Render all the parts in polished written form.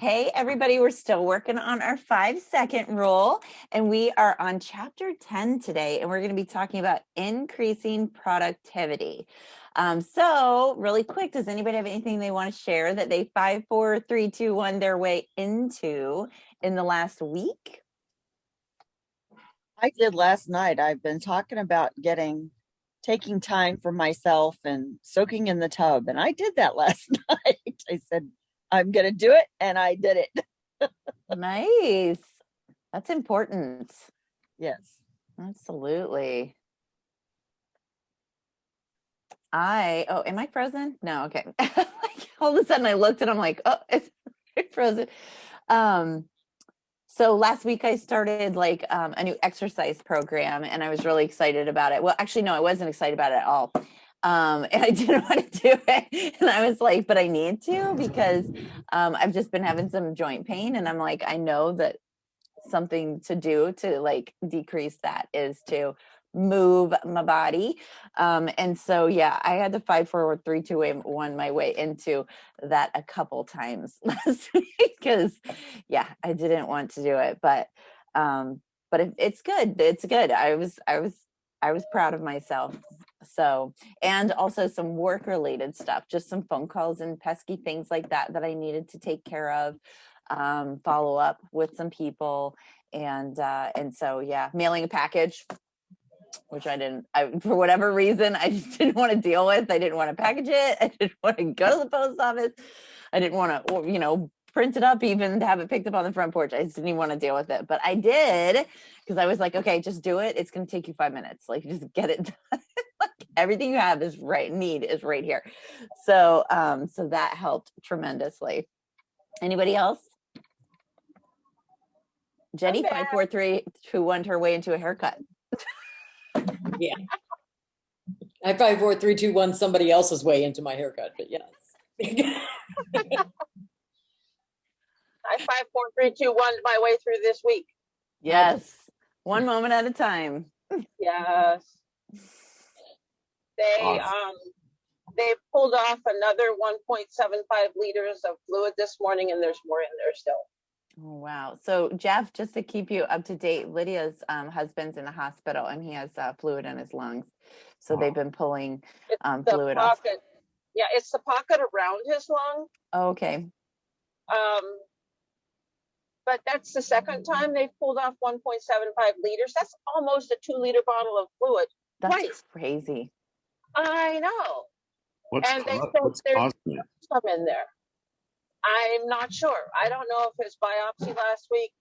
Hey, everybody, we're still working on our 5-second rule, and we are on chapter 10 today, and we're going to be talking about increasing productivity. So really quick, does anybody have anything they want to share that they 5, 4, 3, 2, 1 their way into in the last week? I did last night. I've been talking about taking time for myself and soaking in the tub. And I did that last night. I said, I'm going to do it. And I did it. Nice. That's important. Yes. Absolutely. Am I frozen? No, okay. All of a sudden I looked and I'm like, oh, it's frozen. So last week I started a new exercise program and I was really excited about it. Well, actually, no, I wasn't excited about it at all. And I didn't want to do it. And I was like, but I need to because I've just been having some joint pain. And I'm like, I know that something to do to decrease that is to move my body. And so, yeah, I had to 5, 4, 3, 2, 1 my way into that a couple times last week because, yeah, I didn't want to do it, but it's good. It's good. I was proud of myself. So, and also some work related stuff, just some phone calls and pesky things like that I needed to take care of, follow up with some people. And so, yeah, mailing a package, which for whatever reason, I just didn't want to deal with. I didn't want to package it. I didn't want to go to the post office. I didn't want to, print it up, even to have it picked up on the front porch. I just didn't even want to deal with it, but I did because I was like, okay, just do it. It's going to take you 5 minutes. Like, just get it done. Everything you have is right here. So, so that helped tremendously. Anybody else? Jenny, 5, 4, 3, 2, 1 her way into a haircut. Yeah. I 5, 4, 3, 2, 1 somebody else's way into my haircut, but yes. I 5, 4, 3, 2, 1 my way through this week. Yes. One moment at a time. Yes. They pulled off another 1.75 liters of fluid this morning, and there's more in there still. Oh, wow. So Jeff, just to keep you up to date, Lydia's husband's in the hospital and he has fluid in his lungs. So they've been pulling fluid off. Yeah, it's the pocket around his lung. Oh, okay. But that's the second time they've pulled off 1.75 liters. That's almost a 2-liter bottle of fluid. That's crazy. I know. What's causing it? Some in there. I'm not sure. I don't know if his biopsy last week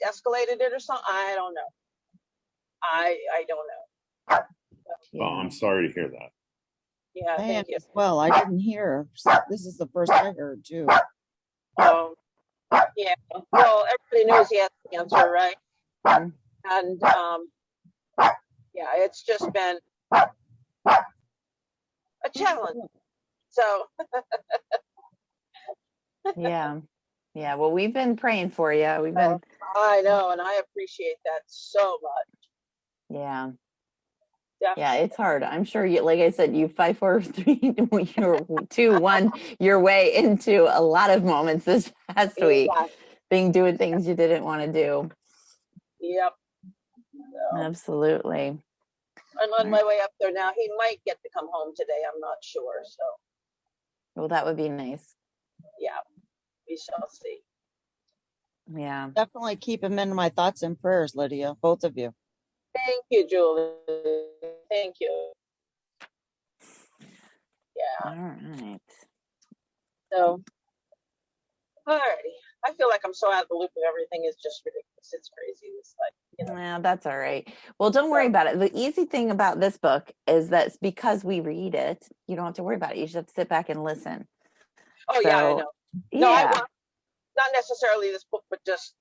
escalated it or something. I don't know. I don't know. Well, I'm sorry to hear that. Yeah, thank you. Well, I didn't hear. This is the first I heard too. Yeah. Well, everybody knows he has cancer, right? And yeah, it's just been a challenge. So yeah. Well, we've been praying for you. I know, and I appreciate that so much. Yeah. Definitely. Yeah, it's hard. I'm sure you, like I said, you 5, 4, 3, 2, 1 your way into a lot of moments this past week, doing things you didn't want to do. Yep. So. Absolutely. I'm on my way up there now. He might get to come home today. I'm not sure. So. Well, that would be nice. Yeah, we shall see. Yeah. Definitely keep him in my thoughts and prayers, Lydia, both of you. Thank you, Julie. Thank you. Yeah. All right. So, all righty. I feel like I'm so out of the loop of everything. Is just ridiculous. It's crazy. It's Yeah, that's all right. Well, don't worry about it. The easy thing about this book is that because we read it, you don't have to worry about it. You just have to sit back and listen. Oh, yeah, I know. No, yeah. Not necessarily this book, but just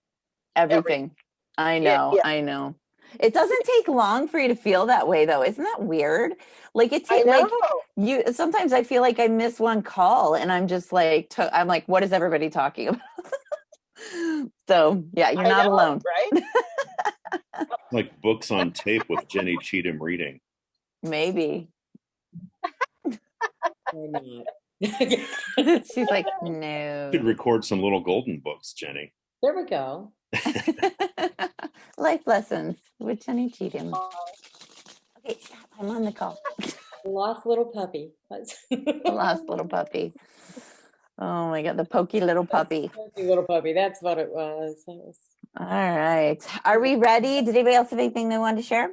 everything. I know. Yeah. I know. It doesn't take long for you to feel that way, though. Isn't that weird? Like sometimes I feel like I miss one call and I'm just like, I'm like, what is everybody talking about? So yeah, you're not alone. Right? Like books on tape with Jenny Cheatham reading. Maybe. She's like, Should no. record some little golden books, Jenny. There we go. Life lessons with Jenny Cheatham. Okay, stop. I'm on the call. The lost little puppy. The lost little puppy. Oh my God, the pokey little puppy. Pokey little puppy. That's what it was. All right. Are we ready? Did anybody else have anything they wanted to share?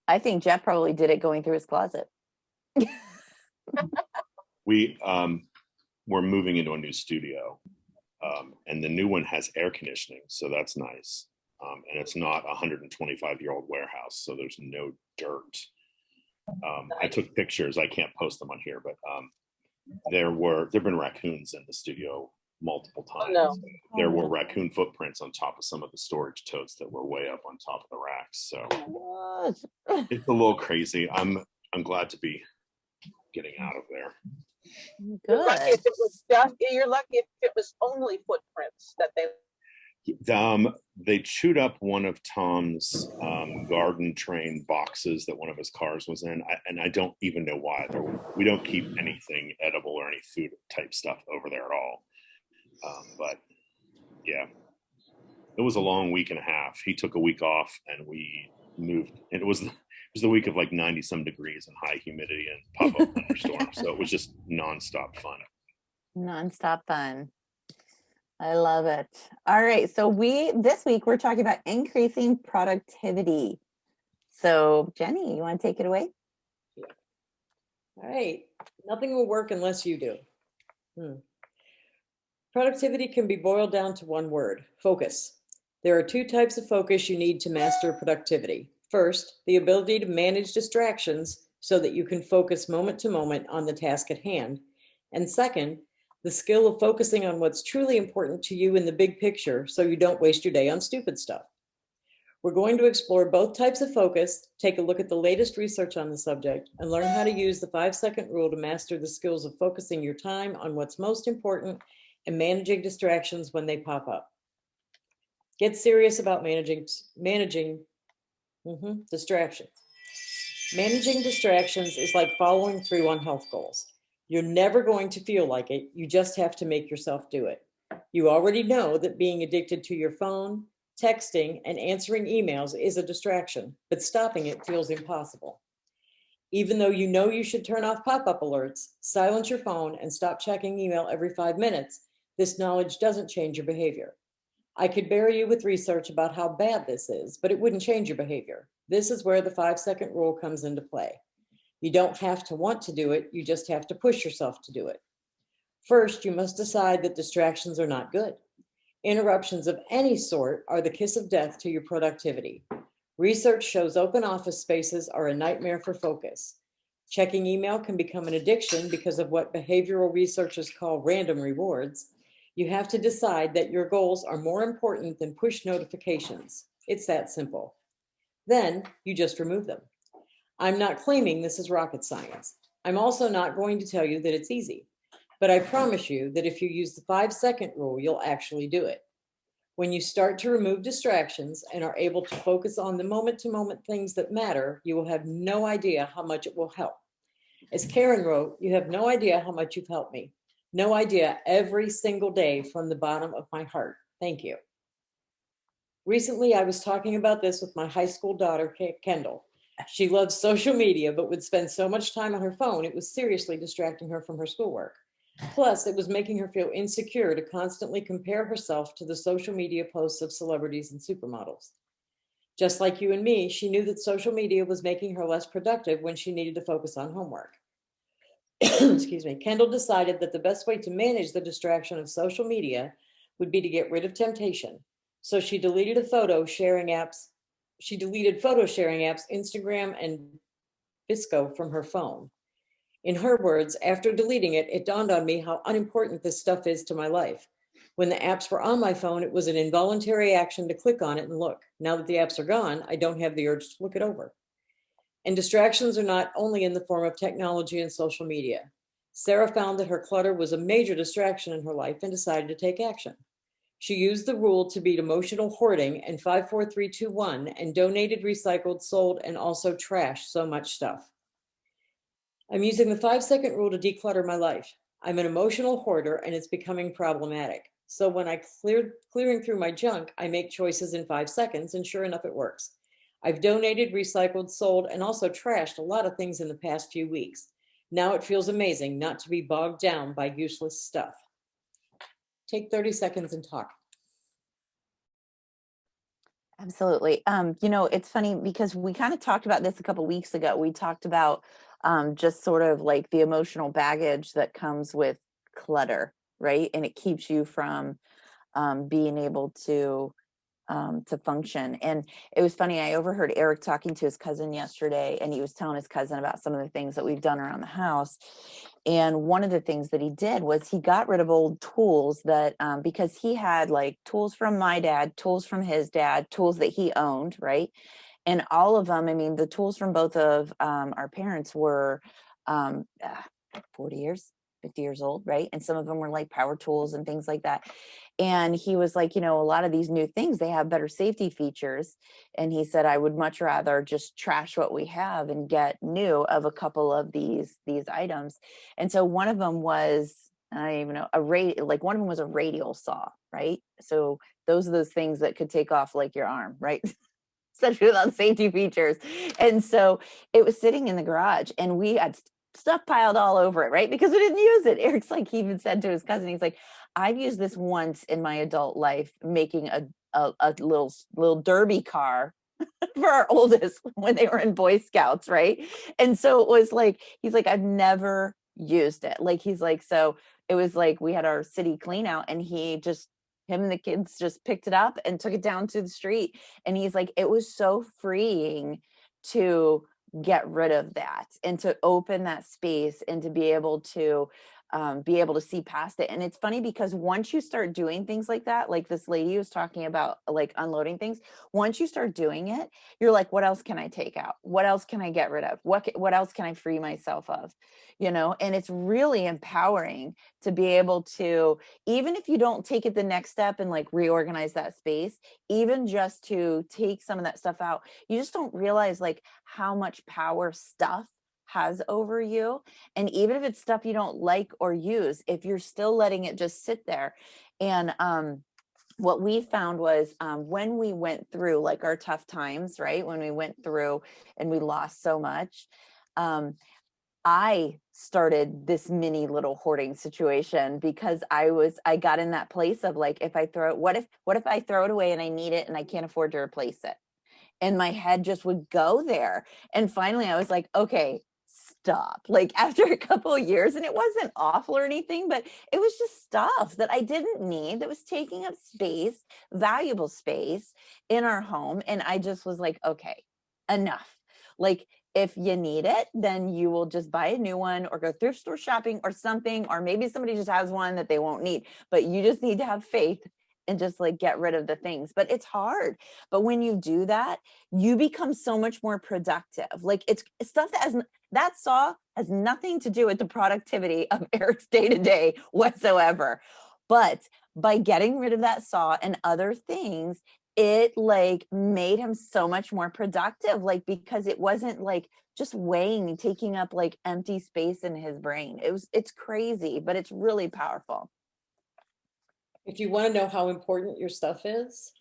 I think Jeff probably did it going through his closet. We're moving into a new studio, and the new one has air conditioning, so that's nice. And it's not a 125-year-old warehouse, so there's no dirt. I took pictures. I can't post them on here, but there've been raccoons in the studio multiple times. no. There were raccoon footprints on top of some of the storage totes that were way up on top of the racks. So What? it's a little crazy. I'm glad to be getting out of there. You're lucky Good. if it was just, you're lucky if it was only footprints that they. They chewed up one of Tom's garden train boxes that one of his cars was in, and I don't even know why. We don't keep anything edible or any food type stuff over there at all. But yeah, it was a long week and a half. He took a week off, and we moved. And it was the week of like 90 some degrees and high humidity and pop up thunderstorms. So it was just nonstop fun. Nonstop fun. I love it. All right. So this week we're talking about increasing productivity. So Jenny, you want to take it away? All right. Nothing will work unless you do. Productivity can be boiled down to one word: focus. There are two types of focus you need to master productivity. First, the ability to manage distractions so that you can focus moment to moment on the task at hand. And second, the skill of focusing on what's truly important to you in the big picture so you don't waste your day on stupid stuff. We're going to explore both types of focus, take a look at the latest research on the subject, and learn how to use the 5-second rule to master the skills of focusing your time on what's most important and managing distractions when they pop up. Get serious about managing distractions. Managing distractions is like following through on health goals. You're never going to feel like it. You just have to make yourself do it. You already know that being addicted to your phone, texting, and answering emails is a distraction, but stopping it feels impossible. Even though you know you should turn off pop-up alerts, silence your phone, and stop checking email every 5 minutes, this knowledge doesn't change your behavior. I could bury you with research about how bad this is, but it wouldn't change your behavior. This is where the 5-second rule comes into play. You don't have to want to do it, you just have to push yourself to do it. First, you must decide that distractions are not good. Interruptions of any sort are the kiss of death to your productivity. Research shows open office spaces are a nightmare for focus. Checking email can become an addiction because of what behavioral researchers call random rewards. You have to decide that your goals are more important than push notifications. It's that simple. Then you just remove them. I'm not claiming this is rocket science. I'm also not going to tell you that it's easy, but I promise you that if you use the 5-second rule, you'll actually do it. When you start to remove distractions and are able to focus on the moment-to-moment things that matter, you will have no idea how much it will help. As Karen wrote, you have no idea how much you've helped me. No idea every single day from the bottom of my heart. Thank you. Recently, I was talking about this with my high school daughter, Kendall. She loves social media, but would spend so much time on her phone, it was seriously distracting her from her schoolwork. Plus, it was making her feel insecure to constantly compare herself to the social media posts of celebrities and supermodels. Just like you and me, she knew that social media was making her less productive when she needed to focus on homework. Excuse me. Kendall decided that the best way to manage the distraction of social media would be to get rid of temptation. So she deleted photo sharing apps, Instagram and Visco from her phone. In her words, after deleting it, it dawned on me how unimportant this stuff is to my life. When the apps were on my phone, it was an involuntary action to click on it and look. Now that the apps are gone, I don't have the urge to look it over. And distractions are not only in the form of technology and social media. Sarah found that her clutter was a major distraction in her life and decided to take action. She used the rule to beat emotional hoarding and 54321 and donated, recycled, sold, and also trashed so much stuff. I'm using the 5-second rule to declutter my life. I'm an emotional hoarder and it's becoming problematic. So when I clearing through my junk, I make choices in 5 seconds and sure enough, it works. I've donated, recycled, sold, and also trashed a lot of things in the past few weeks. Now it feels amazing not to be bogged down by useless stuff. Take 30 seconds and talk. Absolutely. It's funny because we kind of talked about this a couple weeks ago. We talked about just sort of like the emotional baggage that comes with clutter, right? And it keeps you from being able to function. And it was funny, I overheard Eric talking to his cousin yesterday, and he was telling his cousin about some of the things that we've done around the house. And one of the things that he did was he got rid of old tools that because he had like tools from my dad, tools from his dad, tools that he owned, right? And all of them, I mean, the tools from both of our parents were 40 years, 50 years old, right? And some of them were like power tools and things like that. And he was like, a lot of these new things, they have better safety features. And he said, I would much rather just trash what we have and get new of a couple of these items. And so one of them was, I don't even know, one of them was a radial saw, right? So those are those things that could take off like your arm, right? Especially without safety features. And so it was sitting in the garage and we had stuff piled all over it, right? Because we didn't use it. Eric's like, he even said to his cousin, he's like, I've used this once in my adult life, making a little derby car for our oldest when they were in Boy Scouts, right? And so it was like, he's like, I've never used it. Like, he's like, so it was like we had our city clean out and him and the kids just picked it up and took it down to the street. And he's like, it was so freeing to get rid of that and to open that space and to be able to see past it. And it's funny because once you start doing things like that, like this lady was talking about, like unloading things, once you start doing it, you're like, what else can I take out? What else can I get rid of? What else can I free myself of? And it's really empowering to be able to, even if you don't take it the next step and like reorganize that space, even just to take some of that stuff out, you just don't realize like how much power stuff has over you. And even if it's stuff you don't like or use, if you're still letting it just sit there. And what we found was when we went through like our tough times, right? When we went through and we lost so much, I started this mini little hoarding situation because I got in that place of like, if I throw it, what if I throw it away and I need it and I can't afford to replace it? And my head just would go there. And finally I was like, okay, stop. Like after a couple of years, and it wasn't awful or anything, but it was just stuff that I didn't need that was taking up space, valuable space in our home. And I just was like, okay, enough. Like if you need it, then you will just buy a new one or go thrift store shopping or something, or maybe somebody just has one that they won't need, but you just need to have faith and just like get rid of the things. But it's hard. But when you do that, you become so much more productive. Like it's stuff that saw has nothing to do with the productivity of Eric's day to day whatsoever. But by getting rid of that saw and other things, it like made him so much more productive, like because it wasn't like just weighing and taking up like empty space in his brain. It's crazy, but it's really powerful. If you want to know how important your stuff is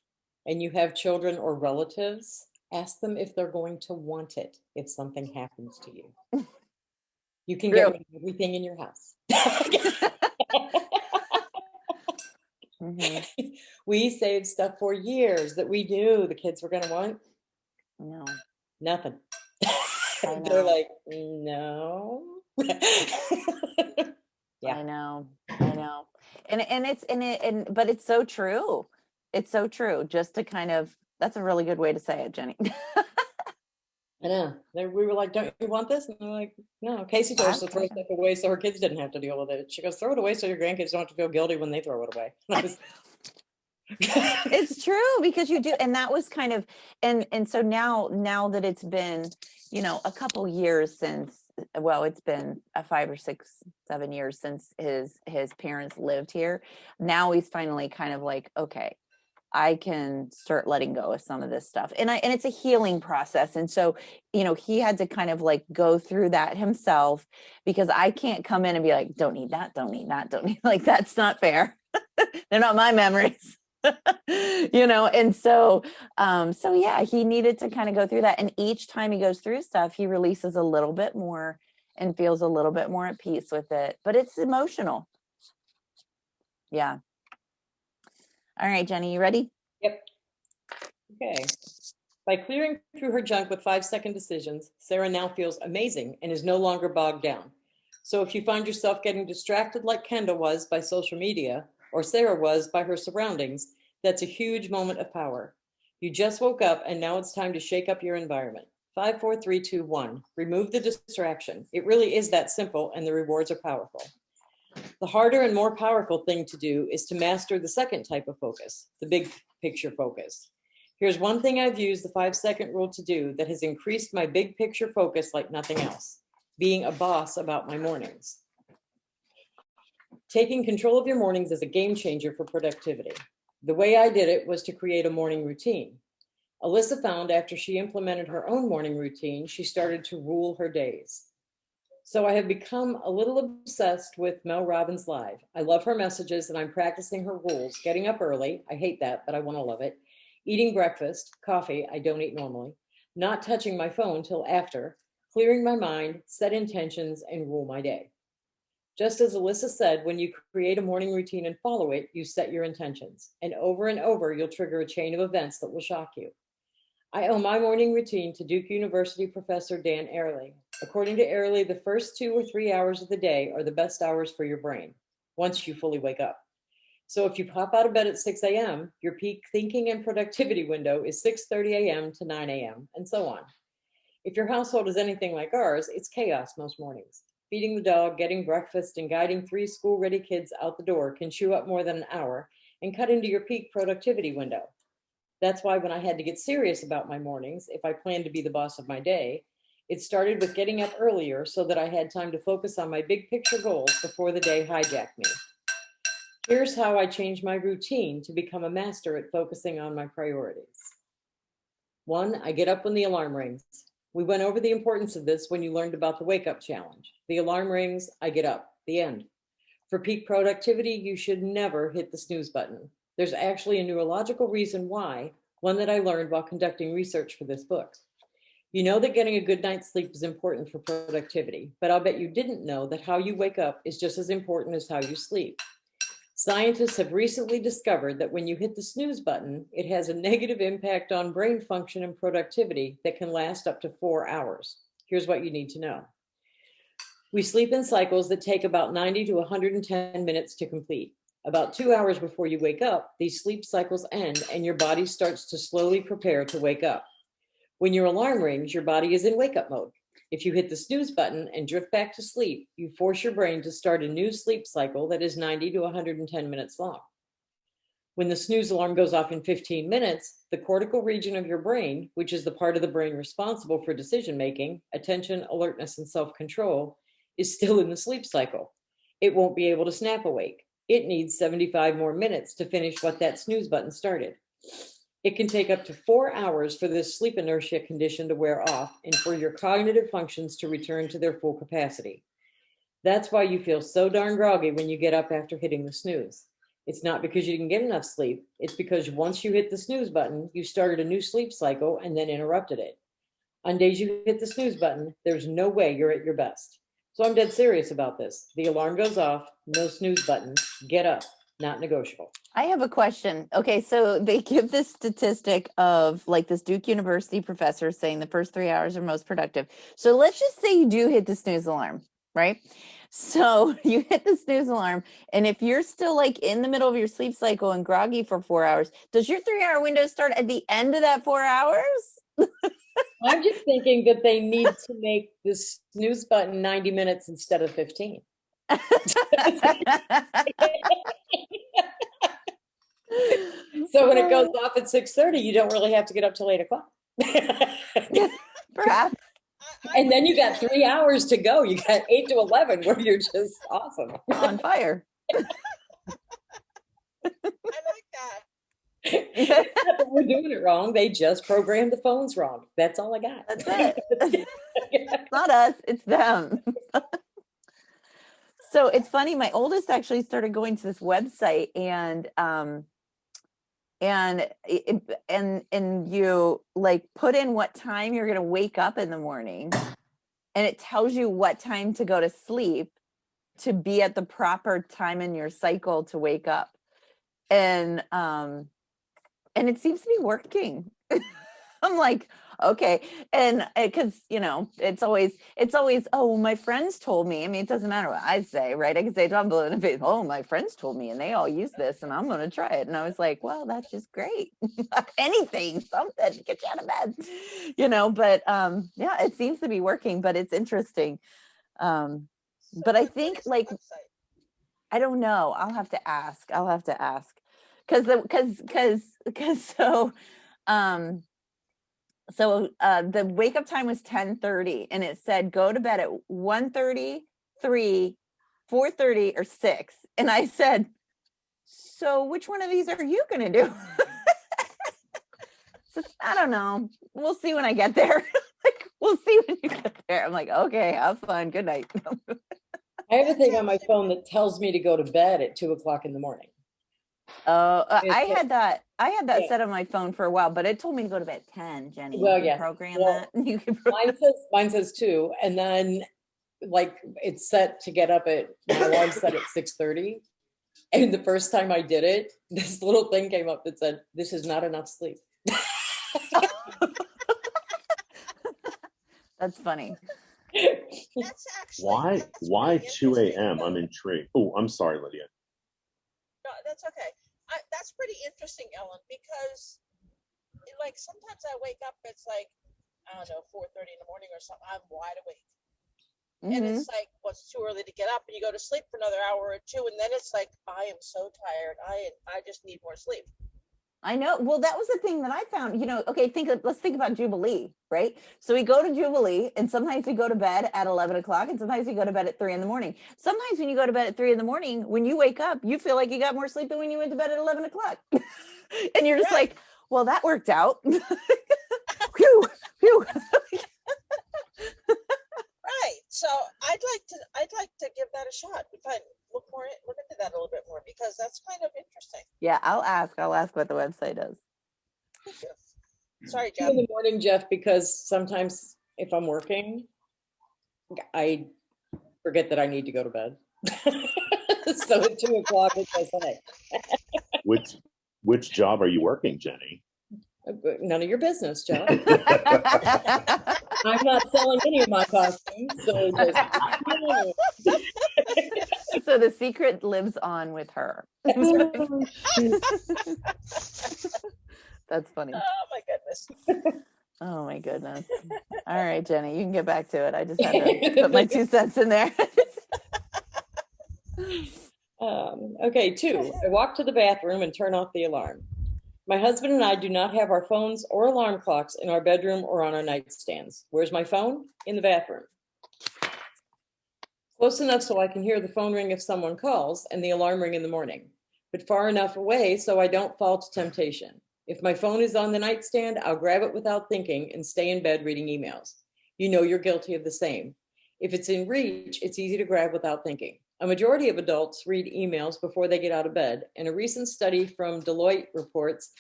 and you have children or relatives, ask them if they're going to want it if something happens to you. You can get rid of everything in your house. Mm-hmm. We saved stuff for years that we knew the kids were going to want. No. Nothing. I They're know. like, no. Yeah. I know. But it's so true. It's so true. Just to kind of, that's a really good way to say it, Jenny. I know. We were like, don't you want this? And they're like, no. Casey told us to throw stuff away so her kids didn't have to deal with it. She goes, throw it away so your grandkids don't have to feel guilty when they throw it away. It's true, because you do. And that was kind of, and so now that it's been, a couple years since, well, it's been 5 or 6, 7 years since his parents lived here. Now he's finally kind of like, okay, I can start letting go of some of this stuff. And it's a healing process. And so, he had to kind of like go through that himself, because I can't come in and be like, don't need that, don't need that, don't need, like, that's not fair. They're not my memories. And so yeah, he needed to kind of go through that. And each time he goes through stuff, he releases a little bit more and feels a little bit more at peace with it. But it's emotional. Yeah. All right, Jenny, you ready? Yep. Okay. By clearing through her junk with 5-second decisions, Sarah now feels amazing and is no longer bogged down. So if you find yourself getting distracted like Kendall was by social media, or Sarah was by her surroundings, that's a huge moment of power. You just woke up and now it's time to shake up your environment. 5, 4, 3, 2, 1. Remove the distraction. It really is that simple, and the rewards are powerful. The harder and more powerful thing to do is to master the second type of focus, the big picture focus. Here's one thing I've used the 5-second rule to do that has increased my big picture focus like nothing else: being a boss about my mornings. Taking control of your mornings is a game changer for productivity. The way I did it was to create a morning routine. Alyssa found after she implemented her own morning routine, she started to rule her days. So I have become a little obsessed with Mel Robbins Live. I love her messages and I'm practicing her rules: getting up early, I hate that, but I want to love it; eating breakfast, coffee, I don't eat normally; not touching my phone till after; clearing my mind, set intentions, and rule my day. Just as Alyssa said, when you create a morning routine and follow it, you set your intentions. And over, you'll trigger a chain of events that will shock you. I owe my morning routine to Duke University professor Dan Ariely. According to Ariely, the first 2 or 3 hours of the day are the best hours for your brain, once you fully wake up. So if you pop out of bed at 6 a.m., your peak thinking and productivity window is 6:30 a.m. to 9 a.m., and so on. If your household is anything like ours, it's chaos most mornings. Feeding the dog, getting breakfast, and guiding 3 school-ready kids out the door can chew up more than an hour and cut into your peak productivity window. That's why when I had to get serious about my mornings, if I planned to be the boss of my day, it started with getting up earlier so that I had time to focus on my big picture goals before the day hijacked me. Here's how I changed my routine to become a master at focusing on my priorities. 1, I get up when the alarm rings. We went over the importance of this when you learned about the wake up challenge. The alarm rings, I get up, the end. For peak productivity, you should never hit the snooze button. There's actually a neurological reason why, one that I learned while conducting research for this book. You know that getting a good night's sleep is important for productivity, but I'll bet you didn't know that how you wake up is just as important as how you sleep. Scientists have recently discovered that when you hit the snooze button, it has a negative impact on brain function and productivity that can last up to 4 hours. Here's what you need to know. We sleep in cycles that take about 90 to 110 minutes to complete. About 2 hours before you wake up, these sleep cycles end and your body starts to slowly prepare to wake up. When your alarm rings, your body is in wake-up mode. If you hit the snooze button and drift back to sleep, you force your brain to start a new sleep cycle that is 90 to 110 minutes long. When the snooze alarm goes off in 15 minutes, the cortical region of your brain, which is the part of the brain responsible for decision-making, attention, alertness, and self-control, is still in the sleep cycle. It won't be able to snap awake. It needs 75 more minutes to finish what that snooze button started. It can take up to 4 hours for this sleep inertia condition to wear off and for your cognitive functions to return to their full capacity. That's why you feel so darn groggy when you get up after hitting the snooze. It's not because you didn't get enough sleep. It's because once you hit the snooze button, you started a new sleep cycle and then interrupted it. On days you hit the snooze button, there's no way you're at your best. So I'm dead serious about this. The alarm goes off, no snooze button, get up, not negotiable. I have a question. Okay, so they give this statistic of like this Duke University professor saying the first 3 hours are most productive. So let's just say you do hit the snooze alarm, right? So you hit the snooze alarm, and if you're still like in the middle of your sleep cycle and groggy for 4 hours, does your 3 hour window start at the end of that 4 hours? I'm just thinking that they need to make the snooze button 90 minutes instead of 15. So when it goes off at 6:30, you don't really have to get up till 8 o'clock. Perhaps. And then you got 3 hours to go. You got 8 to 11 where you're just awesome. On fire. I like that. Not that we're doing it wrong. They just programmed the phones wrong. That's all I got. That's it. It's not us, it's them. So it's funny, my oldest actually started going to this website and you like put in what time you're going to wake up in the morning, and it tells you what time to go to sleep to be at the proper time in your cycle to wake up. And it seems to be working. I'm like, okay. And because, it's always, oh, my friends told me. I mean, it doesn't matter what I say, right? I can say, oh, my friends told me and they all use this and I'm going to try it. And I was like, well, that's just great. Anything, something to get you out of bed, but yeah, it seems to be working, but it's interesting. But I think like, I don't know. I'll have to ask. Because the wake up time was 10:30 and it said go to bed at 1:30, 3, 4:30 or 6. And I said, so which one of these are you going to do? So, I don't know. We'll see when I get there. Like, we'll see when you get there. I'm like, okay, have fun. Good night. I have a thing on my phone that tells me to go to bed at 2:00 in the morning. Oh, I It's- had that Yeah. set on my phone for a while, but it told me to go to bed at 10, Jenny. Well, You can yeah. program Well, that. You can Mine says 2, and then like it's set to get up at my alarm set at 6:30. And the first time I did it, this little thing came up that said, "This is not enough sleep." That's funny. That's actually. Why? that's Why pretty 2 interesting, a.m.? though. I'm intrigued. Oh, I'm sorry, Lydia. No, that's okay. That's pretty interesting, Ellen, because like sometimes I wake up, it's like, I don't know, 4:30 in the morning or something. I'm wide awake. And Mhm. it's like, well, it's too early to get up, and you go to sleep for another hour or two, and then it's like, I am so tired. I just need more sleep. I know. Well, that was the thing that I found, okay, let's think about Jubilee, right? So we go to Jubilee and sometimes we go to bed at 11 o'clock and sometimes we go to bed at 3 in the morning. Sometimes when you go to bed at 3 in the morning, when you wake up, you feel like you got more sleep than when you went to bed at 11 o'clock. And you're just Right. like, well, that worked out. Phew, phew. Right. So I'd like to give that a shot. If I look into that a little bit more, because that's kind of interesting. Yeah, I'll ask what the website is. Thank you. Sorry, 2 Jeff. in the morning, Jeff, because sometimes if I'm working, I forget that I need to go to bed. So at 2:00, it's I say, Which job are you working, Jenny? none of your business, Jeff. I'm not selling any of my costumes, so just, So the secret lives on with her. That's funny. Oh my goodness. Oh my goodness. All right, Jenny, you can get back to it. I just had to put my 2 cents in there. Okay, 2, I walk to the bathroom and turn off the alarm. My husband and I do not have our phones or alarm clocks in our bedroom or on our nightstands. Where's my phone? In the bathroom. Close enough so I can hear the phone ring if someone calls and the alarm ring in the morning, but far enough away so I don't fall to temptation. If my phone is on the nightstand, I'll grab it without thinking and stay in bed reading emails. You know you're guilty of the same. If it's in reach, it's easy to grab without thinking. A majority of adults read emails before they get out of bed, and a recent study from Deloitte reports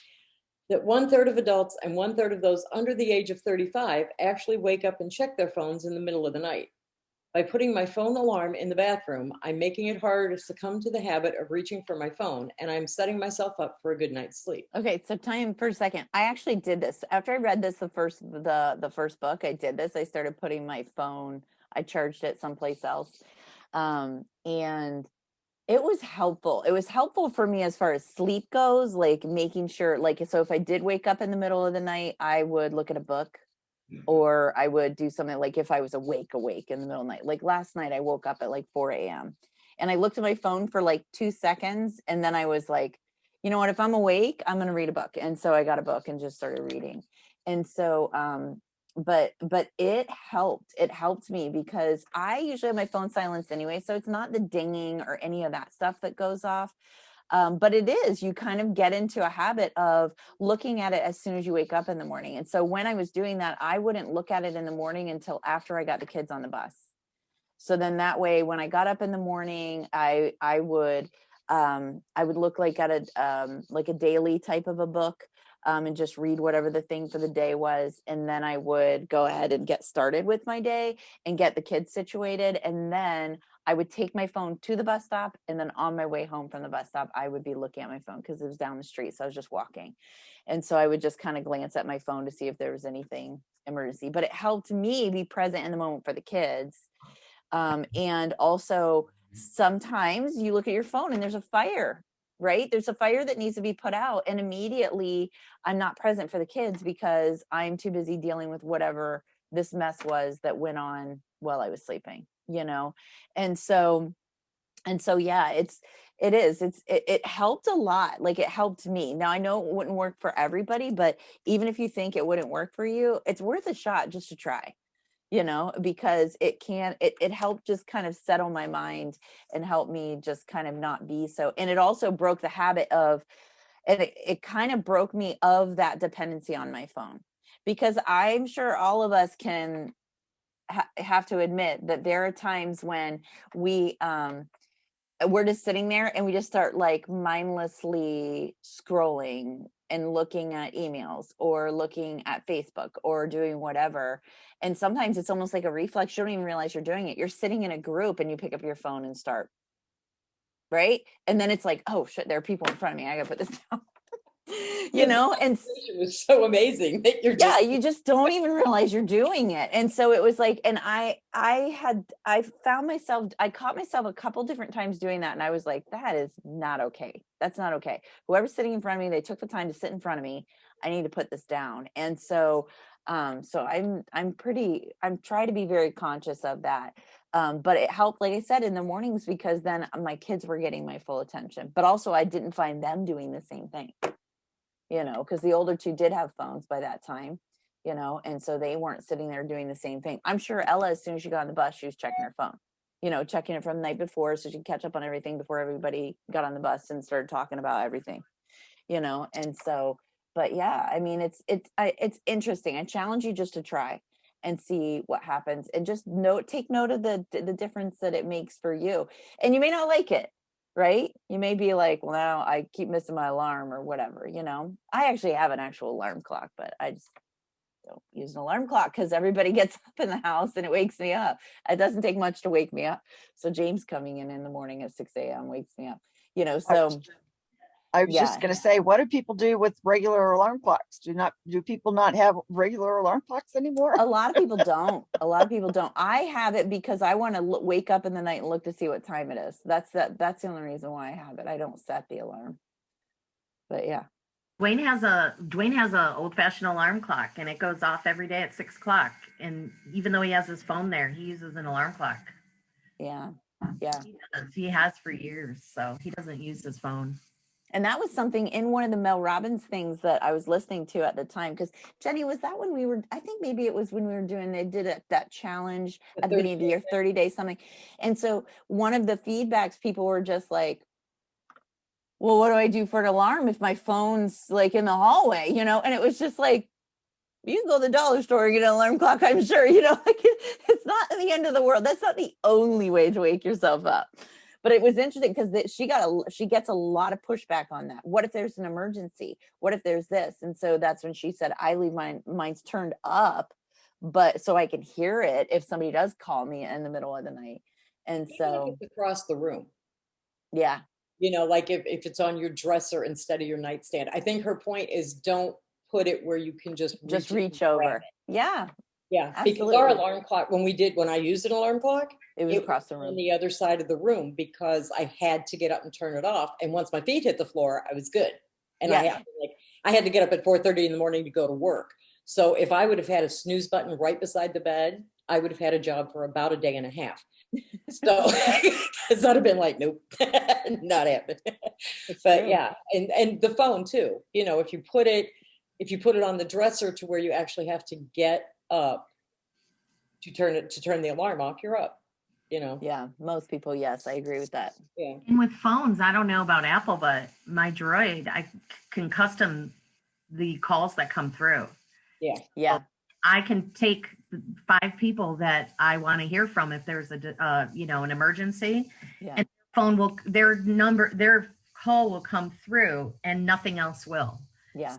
that 1/3 of adults and 1/3 of those under the age of 35 actually wake up and check their phones in the middle of the night. By putting my phone alarm in the bathroom, I'm making it harder to succumb to the habit of reaching for my phone, and I'm setting myself up for a good night's sleep. Okay, so time for a second. I actually did this after I read this the first book. I did this. I started putting my phone. I charged it someplace else, and it was helpful. It was helpful for me as far as sleep goes, like making sure, like, so if I did wake up in the middle of the night, I would look at a book. Or I would do something like if I was awake in the middle of the night. Like last night, I woke up at like 4 a.m. and I looked at my phone for like 2 seconds. And then I was like, you know what, if I'm awake, I'm going to read a book. And so I got a book and just started reading. And so, but it helped me because I usually have my phone silenced anyway. So it's not the dinging or any of that stuff that goes off. But it is, you kind of get into a habit of looking at it as soon as you wake up in the morning. And so when I was doing that, I wouldn't look at it in the morning until after I got the kids on the bus. So then that way, when I got up in the morning, I would look like at a daily type of a book, and just read whatever the thing for the day was. And then I would go ahead and get started with my day and get the kids situated. And then I would take my phone to the bus stop. And then on my way home from the bus stop, I would be looking at my phone because it was down the street. So I was just walking. And so I would just kind of glance at my phone to see if there was anything emergency. But it helped me be present in the moment for the kids. And also sometimes you look at your phone and there's a fire, right? There's a fire that needs to be put out. And immediately I'm not present for the kids because I'm too busy dealing with whatever this mess was that went on while I was sleeping, you know? And so yeah, it helped a lot. Like, it helped me. Now I know it wouldn't work for everybody, but even if you think it wouldn't work for you, it's worth a shot just to try, you know, because it helped just kind of settle my mind and help me just kind of not be so. And it also broke the habit of, and it kind of broke me of that dependency on my phone, because I'm sure all of us can have to admit that there are times when we're just sitting there and we just start like mindlessly scrolling and looking at emails or looking at Facebook or doing whatever. And sometimes it's almost like a reflex. You don't even realize you're doing it. You're sitting in a group and you pick up your phone and start. Right. And then it's like, oh shit, there are people in front of me. I gotta put this down. You know, and It was so amazing that you're just, you just don't even realize you're doing it. And so it was like, and I caught myself a couple different times doing that. And I was like, that is not okay. That's not okay. Whoever's sitting in front of me, they took the time to sit in front of me. I need to put this down. And so, I'm trying to be very conscious of that. But it helped, like I said, in the mornings, because then my kids were getting my full attention, but also I didn't find them doing the same thing. You know, because the older two did have phones by that time, you know, and so they weren't sitting there doing the same thing. I'm sure Ella, as soon as she got on the bus, she was checking her phone, you know, checking it from the night before so she could catch up on everything before everybody got on the bus and started talking about everything, you know. And so, but yeah, I mean, it's interesting. I challenge you just to try and see what happens, and just take note of the difference that it makes for you. And you may not like it, right? You may be like, well, now I keep missing my alarm or whatever, you know. I actually have an actual alarm clock, but I just don't use an alarm clock because everybody gets up in the house and it wakes me up. It doesn't take much to wake me up. So James coming in the morning at 6 a.m. wakes me up, you know. So I was just going to say, what do people do with regular alarm clocks? Do people not have regular alarm clocks anymore? A lot of people don't. A lot of people don't. I have it because I want to wake up in the night and look to see what time it is. That's the only reason why I have it. I don't set the alarm. But yeah. Dwayne has a old fashioned alarm clock, and it goes off every day at 6 o'clock. And even though he has his phone there, he uses an alarm clock. Yeah. He has for years, so he doesn't use his phone. And that was something in one of the Mel Robbins things that I was listening to at the time. Because Jenny, was that when I think maybe it was when we were they did that challenge at the beginning of the year, 30 days something. And so one of the feedbacks, people were just like, well, what do I do for an alarm if my phone's like in the hallway, you know? And it was just like, you can go to the dollar store and get an alarm clock, I'm sure, you know, like it's not the end of the world. That's not the only way to wake yourself up. But it was interesting because she gets a lot of pushback on that. What if there's an emergency? What if there's this? And so that's when she said, I leave mine's turned up, but so I can hear it if somebody does call me in the middle of the night. And so it's across the room. Yeah. You know, like if it's on your dresser instead of your nightstand. I think her point is don't put it where you can just reach over. Yeah. Yeah, absolutely. Because our alarm clock, when I used an alarm clock, it was across the room on the other side of the room because I had to get up and turn it off. And once my feet hit the floor, I was good. And I had to get up at 4:30 in the morning to go to work. So if I would have had a snooze button right beside the bed, I would have had a job for about a day and a half. So it's not have been like, nope, not happening. But yeah, and the phone too. You know, if you put it on the dresser to where you actually have to get up to turn the alarm off, you're up. you know? Yeah, most people, yes, I agree with that. Yeah. And with phones, I don't know about Apple, but my Droid, I can custom the calls that come through. Yeah. Yeah, I can take 5 people that I want to hear from if there's an emergency, yeah, and their call will come through and nothing else will. yeah.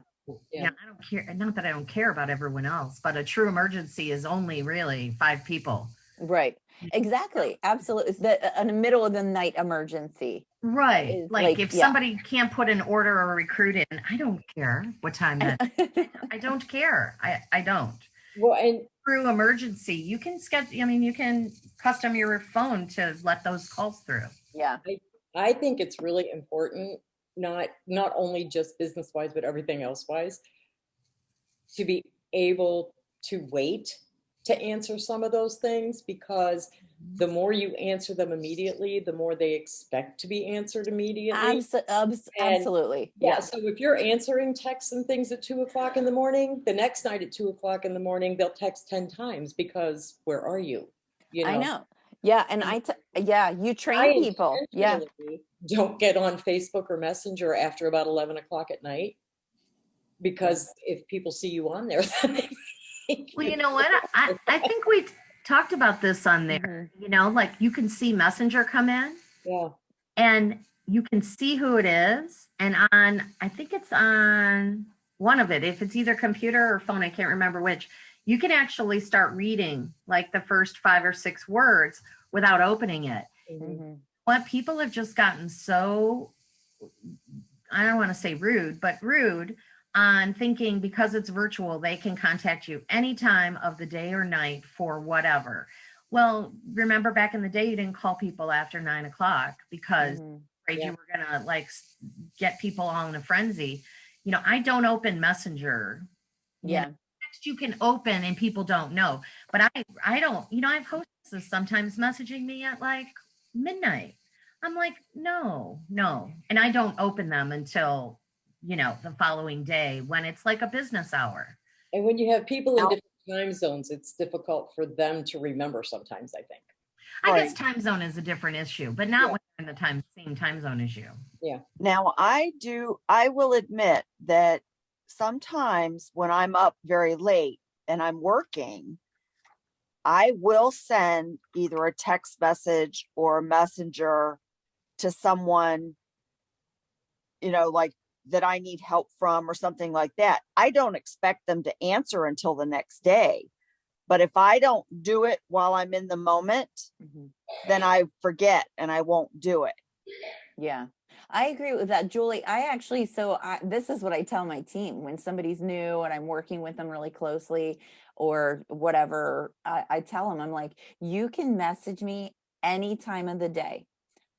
Yeah. I don't care. Not that I don't care about everyone else, but a true emergency is only really 5 people. Right. Exactly. Absolutely. It's in the middle of the night emergency. Right. Is Like if yeah. somebody can't put an order or a recruit in, I don't care what time that I don't care. I don't. Well, and True emergency, you can schedule, I mean, you can custom your phone to let those calls through. Yeah. I think it's really important, not only just business wise, but everything else wise, to be able to wait to answer some of those things, because the more you answer them immediately, the more they expect to be answered immediately. Absolutely. Yeah. Yeah. So if you're answering texts and things at 2 o'clock in the morning, the next night at 2 o'clock in the morning, they'll text 10 times because where are you? You know, I know. Yeah. And you I train people. Yeah. intentionally don't get on Facebook or Messenger after about 11 o'clock at night, because if people see you on there, then they think Well, you know what? I think we talked about this on there. Like you can see Messenger come in yeah. and you can see who it is. And I think it's on one of it. If it's either computer or phone, I can't remember which, you can actually start reading like the first 5 or 6 words without opening it. Mhm. What people have just gotten so, I don't want to say rude, but rude on thinking because it's virtual, they can contact you any time of the day or night for whatever. Well, remember back in the day, you didn't call people after 9 o'clock because Yeah. you were going to like get people all in a frenzy. I don't open Messenger. Yeah. Text you can open and people don't know, but I don't, I have hostesses sometimes messaging me at like midnight. I'm like, no. And I don't open them until, the following day when it's like a business hour. And when you have people in different time zones, it's difficult for them to remember sometimes, I think. I guess time zone is a different issue, but not when you're in the same time zone as you. Yeah. Now I will admit that sometimes when I'm up very late and I'm working, I will send either a text message or a messenger to someone, like that I need help from or something like that. I don't expect them to answer until the next day. But if I don't do it while I'm in the moment, then I forget and I won't do it. Yeah, I agree with that, Julie. This is what I tell my team when somebody's new and I'm working with them really closely or whatever. I tell them, I'm like, you can message me any time of the day.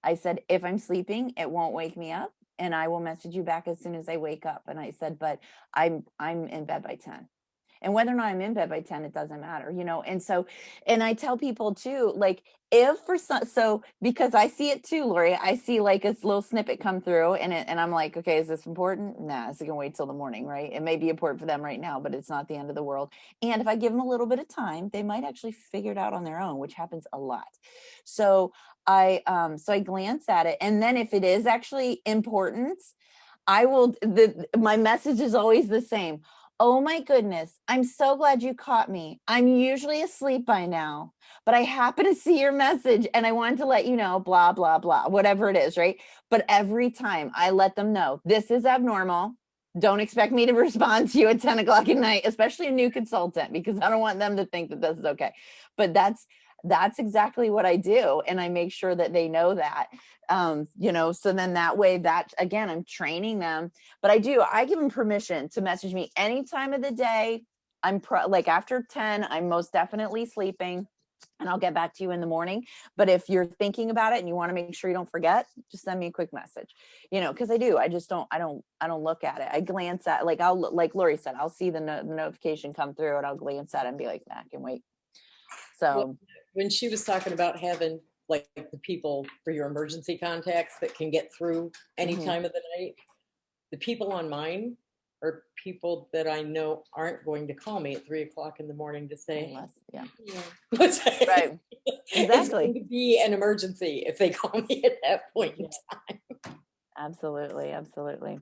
I said, if I'm sleeping, it won't wake me up and I will message you back as soon as I wake up. And I said, but I'm in bed by 10. And whether or not I'm in bed by 10, it doesn't matter, and I tell people too, like if because I see it too, Lori, I see like a little snippet come through and I'm like, okay, is this important? Nah, it's gonna wait till the morning, right? It may be important for them right now, but it's not the end of the world. And if I give them a little bit of time, they might actually figure it out on their own, which happens a lot. So I glance at it. And then if it is actually important, my message is always the same. Oh my goodness, I'm so glad you caught me. I'm usually asleep by now, but I happen to see your message and I wanted to let you know, blah, blah, blah, whatever it is, right? But every time I let them know, this is abnormal. Don't expect me to respond to you at 10 o'clock at night, especially a new consultant, because I don't want them to think that this is okay. But that's exactly what I do. And I make sure that they know that, so then that way that, again, I'm training them, but I give them permission to message me any time of the day. I'm like after 10, I'm most definitely sleeping and I'll get back to you in the morning. But if you're thinking about it and you want to make sure you don't forget, just send me a quick message, cause I don't look at it. I glance at, like Lori said, I'll see the notification come through and I'll glance at it and be like, I can wait. So when she was talking about having like the people for your emergency contacts that can get through any time of the night, the people on mine are people that I know aren't going to call me at 3 o'clock in the morning to say, Unless, yeah, what's right, It's exactly. going to be an emergency if they call me at that point in time. Absolutely, absolutely.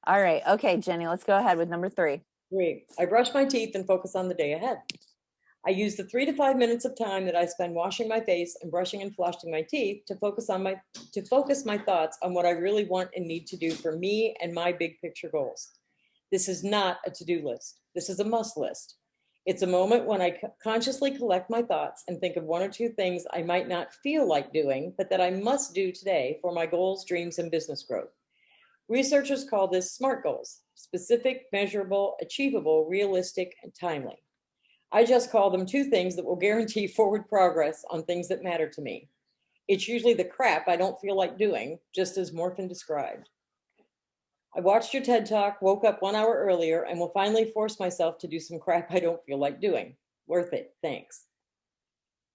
All right, okay, Jenny, let's go ahead with number 3. Great. I brush my teeth and focus on the day ahead. I use the 3 to 5 minutes of time that I spend washing my face and brushing and flossing my teeth to focus my thoughts on what I really want and need to do for me and my big picture goals. This is not a to-do list. This is a must list. It's a moment when I consciously collect my thoughts and think of 1 or 2 things I might not feel like doing, but that I must do today for my goals, dreams, and business growth. Researchers call this SMART goals: specific, measurable, achievable, realistic, and timely. I just call them 2 things that will guarantee forward progress on things that matter to me. It's usually the crap I don't feel like doing, just as Morphin described. I watched your TED Talk, woke up 1 hour earlier, and will finally force myself to do some crap I don't feel like doing. Worth it, thanks.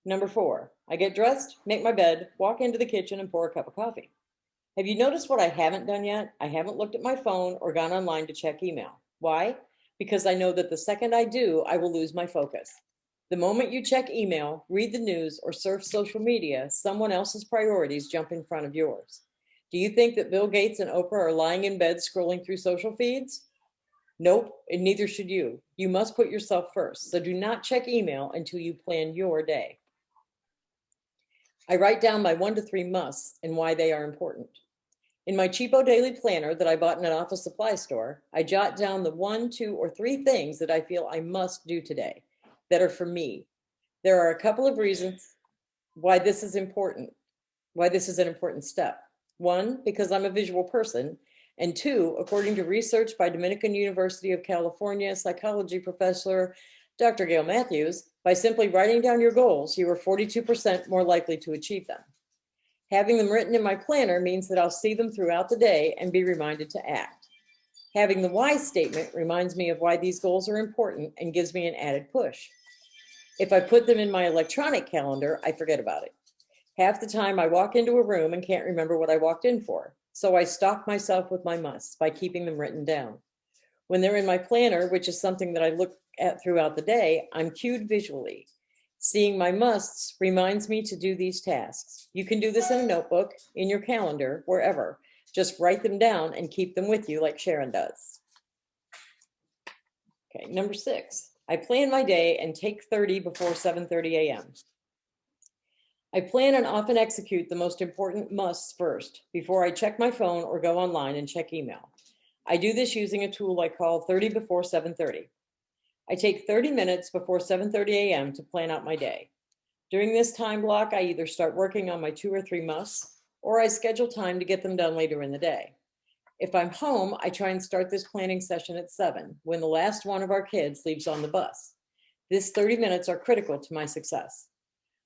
Number 4, I get dressed, make my bed, walk into the kitchen, and pour a cup of coffee. Have you noticed what I haven't done yet? I haven't looked at my phone or gone online to check email. Why? Because I know that the second I do, I will lose my focus. The moment you check email, read the news, or surf social media, someone else's priorities jump in front of yours. Do you think that Bill Gates and Oprah are lying in bed scrolling through social feeds? Nope, and neither should you. You must put yourself first, so do not check email until you plan your day. I write down my 1 to 3 musts and why they are important. In my cheapo daily planner that I bought in an office supply store, I jot down the 1, 2, or 3 things that I feel I must do today that are for me. There are a couple of reasons why this is important, why this is an important step. 1, because I'm a visual person, and 2, according to research by Dominican University of California psychology professor Dr. Gail Matthews, by simply writing down your goals, you are 42% more likely to achieve them. Having them written in my planner means that I'll see them throughout the day and be reminded to act. Having the why statement reminds me of why these goals are important and gives me an added push. If I put them in my electronic calendar, I forget about it. Half the time I walk into a room and can't remember what I walked in for. So I stock myself with my musts by keeping them written down. When they're in my planner, which is something that I look at throughout the day, I'm cued visually. Seeing my musts reminds me to do these tasks. You can do this in a notebook, in your calendar, wherever. Just write them down and keep them with you like Sharon does. Okay, number 6, I plan my day and take 30 before 7:30 a.m. I plan and often execute the most important musts first before I check my phone or go online and check email. I do this using a tool I call 30 before 7:30. I take 30 minutes before 7:30 a.m. to plan out my day. During this time block, I either start working on my 2 or 3 musts, or I schedule time to get them done later in the day. If I'm home, I try and start this planning session at 7, when the last one of our kids leaves on the bus. This 30 minutes are critical to my success.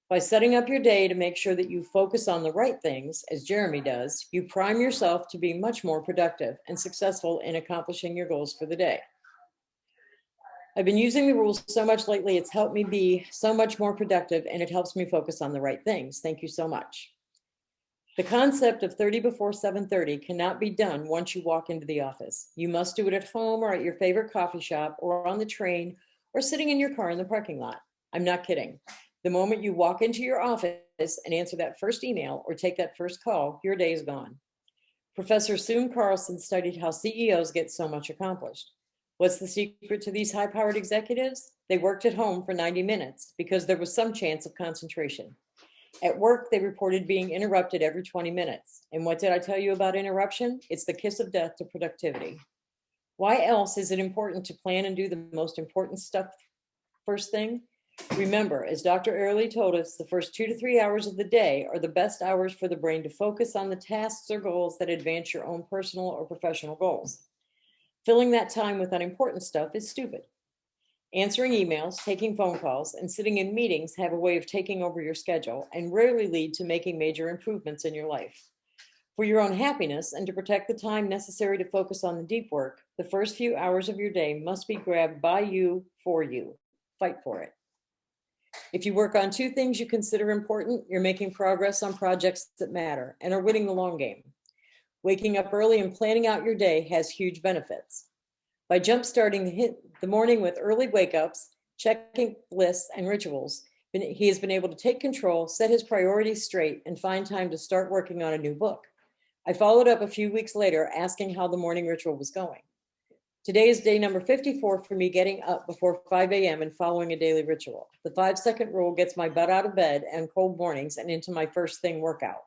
By setting up your day to make sure that you focus on the right things, as Jeremy does, you prime yourself to be much more productive and successful in accomplishing your goals for the day. I've been using the rules so much lately, it's helped me be so much more productive, and it helps me focus on the right things. Thank you so much. The concept of 30 before 7:30 cannot be done once you walk into the office. You must do it at home or at your favorite coffee shop or on the train or sitting in your car in the parking lot. I'm not kidding. The moment you walk into your office and answer that first email or take that first call, your day is gone. Professor Soon Carlson studied how CEOs get so much accomplished. What's the secret to these high-powered executives? They worked at home for 90 minutes because there was some chance of concentration. At work, they reported being interrupted every 20 minutes. And what did I tell you about interruption? It's the kiss of death to productivity. Why else is it important to plan and do the most important stuff first thing? Remember, as Dr. Early told us, the first 2 to 3 hours of the day are the best hours for the brain to focus on the tasks or goals that advance your own personal or professional goals. Filling that time with unimportant stuff is stupid. Answering emails, taking phone calls, and sitting in meetings have a way of taking over your schedule and rarely lead to making major improvements in your life. For your own happiness and to protect the time necessary to focus on the deep work, the first few hours of your day must be grabbed by you for you. Fight for it. If you work on 2 things you consider important, you're making progress on projects that matter and are winning the long game. Waking up early and planning out your day has huge benefits. By jump-starting the morning with early wake-ups, checking lists and rituals, he has been able to take control, set his priorities straight, and find time to start working on a new book. I followed up a few weeks later asking how the morning ritual was going. Today is day number 54 for me getting up before 5 a.m. and following a daily ritual. The 5-second rule gets my butt out of bed on cold mornings and into my first thing workout.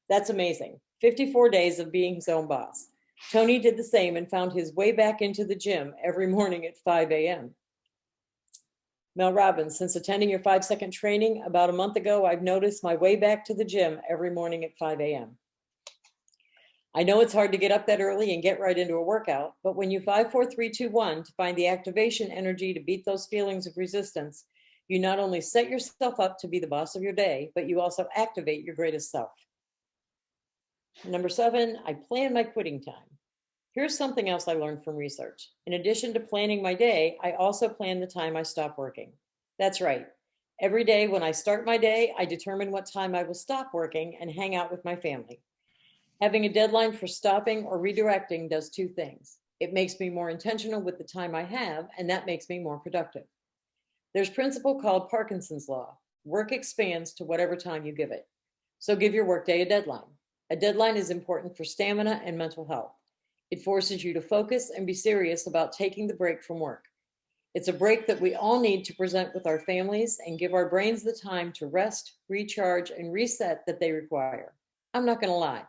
That's amazing. 54 days of being his own boss. Tony did the same and found his way back into the gym every morning at 5 a.m. Mel Robbins, since attending your 5-second training about a month ago, I've noticed my way back to the gym every morning at 5 a.m. I know it's hard to get up that early and get right into a workout, but when you 5, 4, 3, 2, 1 to find the activation energy to beat those feelings of resistance, you not only set yourself up to be the boss of your day, but you also activate your greatest self. Number 7, I plan my quitting time. Here's something else I learned from research. In addition to planning my day, I also plan the time I stop working. That's right. Every day when I start my day, I determine what time I will stop working and hang out with my family. Having a deadline for stopping or redirecting does 2 things. It makes me more intentional with the time I have, and that makes me more productive. There's a principle called Parkinson's Law. Work expands to whatever time you give it. So give your workday a deadline. A deadline is important for stamina and mental health. It forces you to focus and be serious about taking the break from work. It's a break that we all need to present with our families and give our brains the time to rest, recharge, and reset that they require. I'm not going to lie.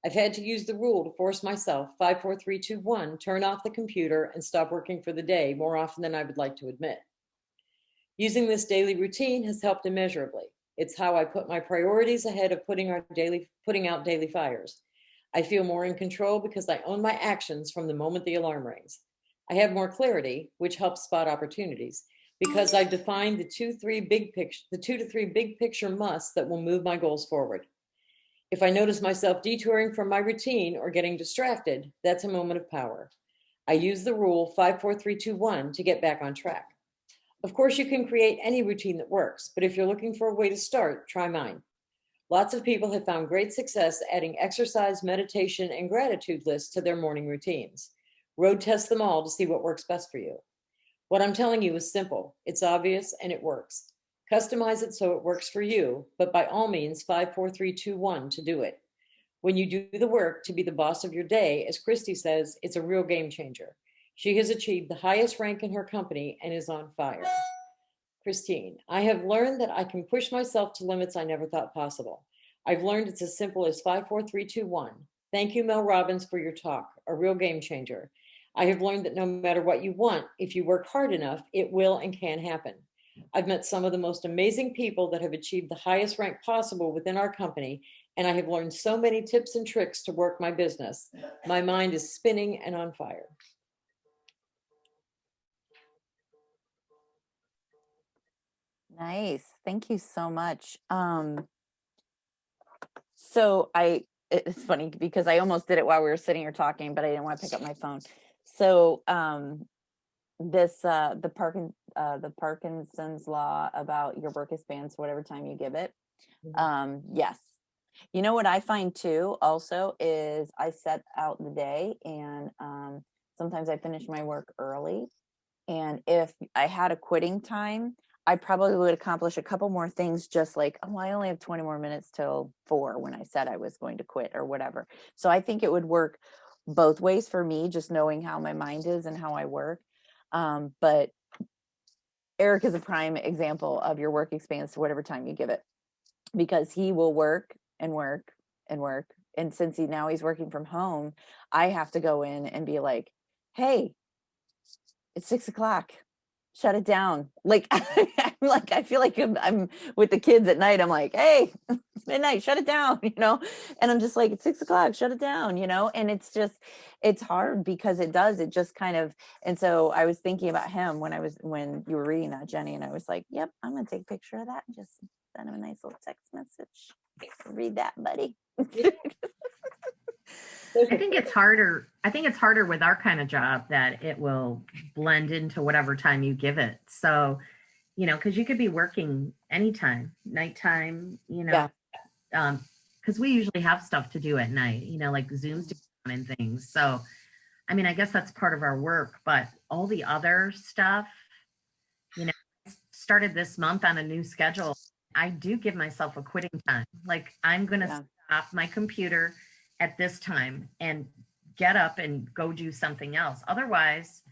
I've had to use the rule to force myself 5, 4, 3, 2, 1, turn off the computer and stop working for the day more often than I would like to admit. Using this daily routine has helped immeasurably. It's how I put my priorities ahead of putting out daily fires. I feel more in control because I own my actions from the moment the alarm rings. I have more clarity, which helps spot opportunities, because I've defined the 2 to 3 big picture musts that will move my goals forward. If I notice myself detouring from my routine or getting distracted, that's a moment of power. I use the rule 5, 4, 3, 2, 1 to get back on track. Of course, you can create any routine that works, but if you're looking for a way to start, try mine. Lots of people have found great success adding exercise, meditation, and gratitude lists to their morning routines. Road test them all to see what works best for you. What I'm telling you is simple, it's obvious, and it works. Customize it so it works for you, but by all means, 5, 4, 3, 2, 1 to do it. When you do the work to be the boss of your day, as Christy says, it's a real game changer. She has achieved the highest rank in her company and is on fire. Christine, I have learned that I can push myself to limits I never thought possible. I've learned it's as simple as 5, 4, 3, 2, 1. Thank you, Mel Robbins, for your talk, a real game changer. I have learned that no matter what you want, if you work hard enough, it will and can happen. I've met some of the most amazing people that have achieved the highest rank possible within our company, and I have learned so many tips and tricks to work my business. My mind is spinning and on fire. Nice. Thank you so much. So it's funny because I almost did it while we were sitting here talking, but I didn't want to pick up my phone. So the Parkinson's law about your work expands whatever time you give it. Yes. You know what I find too also is I set out the day, and sometimes I finish my work early. And if I had a quitting time, I probably would accomplish a couple more things, just like, oh, I only have 20 more minutes till 4 when I said I was going to quit or whatever. So I think it would work both ways for me, just knowing how my mind is and how I work. But Eric is a prime example of your work expands to whatever time you give it, because he will work and work and work. And since he's working from home, I have to go in and be like, hey, it's 6 o'clock. Shut it down. Like, I feel like I'm with the kids at night. I'm like, hey, it's midnight, shut it down, and I'm just like, it's 6 o'clock, shut it down, and it's hard because it just kind of, and so I was thinking about him when you were reading that, Jenny, and I was like, yep, I'm going to take a picture of that and just send him a nice little text message. Read that, buddy. I think it's harder with our kind of job that it will blend into whatever time you give it. So, because you could be working anytime, nighttime, Yeah. Because we usually have stuff to do at night, like Zooms and things. So I mean, I guess that's part of our work, but all the other stuff, you know, I started this month on a new schedule. I do give myself a quitting time. Like I'm going to Yeah. stop my computer at this time and get up and go do something else. Otherwise,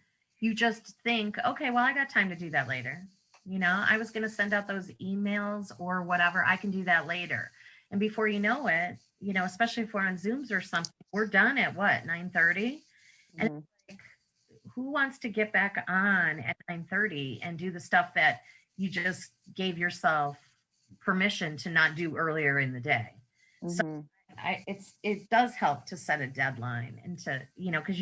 you just think, okay, well, I got time to do that later. You know, I was going to send out those emails or whatever. I can do that later. And before you know it, you know, especially if we're on Zooms or something, we're done at what, 9:30? And Mhm. like, who wants to get back on at 9:30 and do the stuff that you just gave yourself permission to not do earlier in the day? So Mhm. it does help to set a deadline and to, you know, because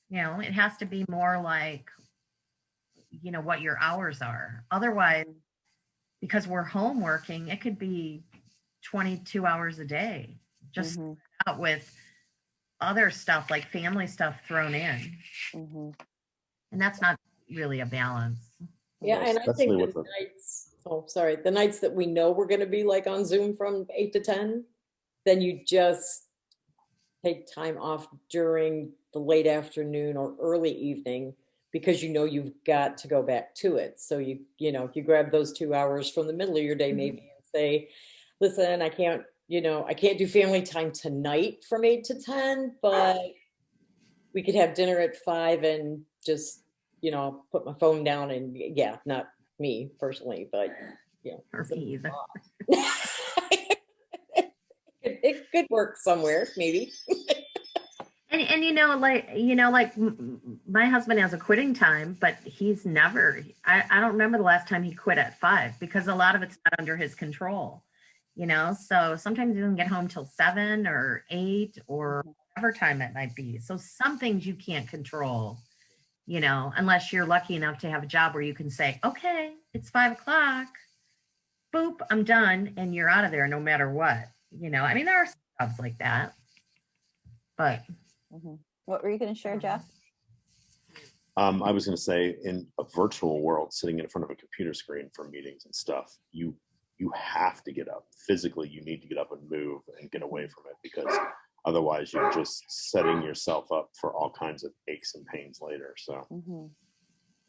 you know, it has to be more like, you know, what your hours are. Otherwise, because we're home working, it could be 22 hours a day, just Mhm. out with other stuff like family stuff thrown in. Mhm. And that's not really a balance. Yeah, Well, and I especially think with the the nights, oh, sorry, the nights that we know we're gonna be like on Zoom from 8 to 10, then you just take time off during the late afternoon or early evening because you know you've got to go back to it. So you know, you grab those 2 hours from the middle of your day maybe and say, listen, I can't, you know, I can't do family time tonight from 8 to 10, but we could have dinner at 5 and just, you know, put my phone down and yeah, not me personally, but you know, Or me either. it could work somewhere, maybe. And you know, like my husband has a quitting time, but he's never, I don't remember the last time he quit at 5 because a lot of it's not under his control, you know? So sometimes he doesn't get home till 7 or 8 or whatever time it might be. So some things you can't control, you know, unless you're lucky enough to have a job where you can say, okay, it's 5 o'clock, boop, I'm done. And you're out of there no matter what, you know? I mean, there are some jobs like that, but Mhm. What were you going to share, Jeff? I was going to say, in a virtual world, sitting in front of a computer screen for meetings and stuff, you have to get up physically. You need to get up and move and get away from it because otherwise you're just setting yourself up for all kinds of aches and pains later. So Mhm.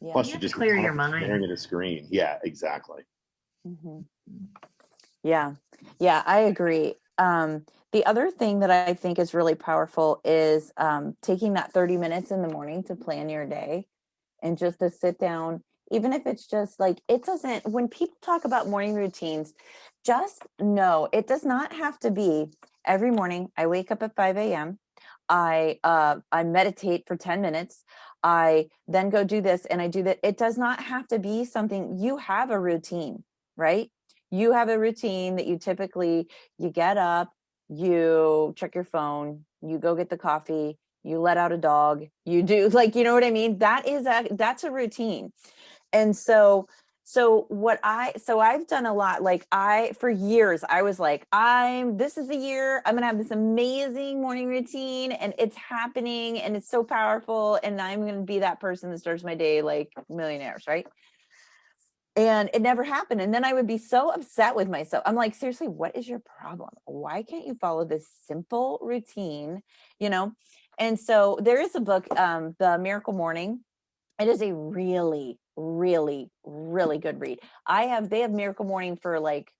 Yeah. plus you you have to just clear get your up staring mind. at a screen. Yeah, exactly. Mhm. Yeah. Yeah, I agree. The other thing that I think is really powerful is taking that 30 minutes in the morning to plan your day and just to sit down, even if it's just like, it doesn't, when people talk about morning routines, just know it does not have to be every morning. I wake up at 5 a.m. I meditate for 10 minutes. I then go do this and I do that. It does not have to be something. You have a routine, right? You have a routine that you typically, you get up, you check your phone, you go get the coffee, you let out a dog, you do, like, you know what I mean? That's a routine. And so I've done a lot. Like for years I was like, this is the year I'm gonna have this amazing morning routine and it's happening and it's so powerful and I'm gonna be that person that starts my day like millionaires, right? And it never happened. And then I would be so upset with myself. I'm like, seriously, what is your problem? Why can't you follow this simple routine? You know? And so there is a book, The Miracle Morning. It is a really, really, really good read. They have Miracle Morning for like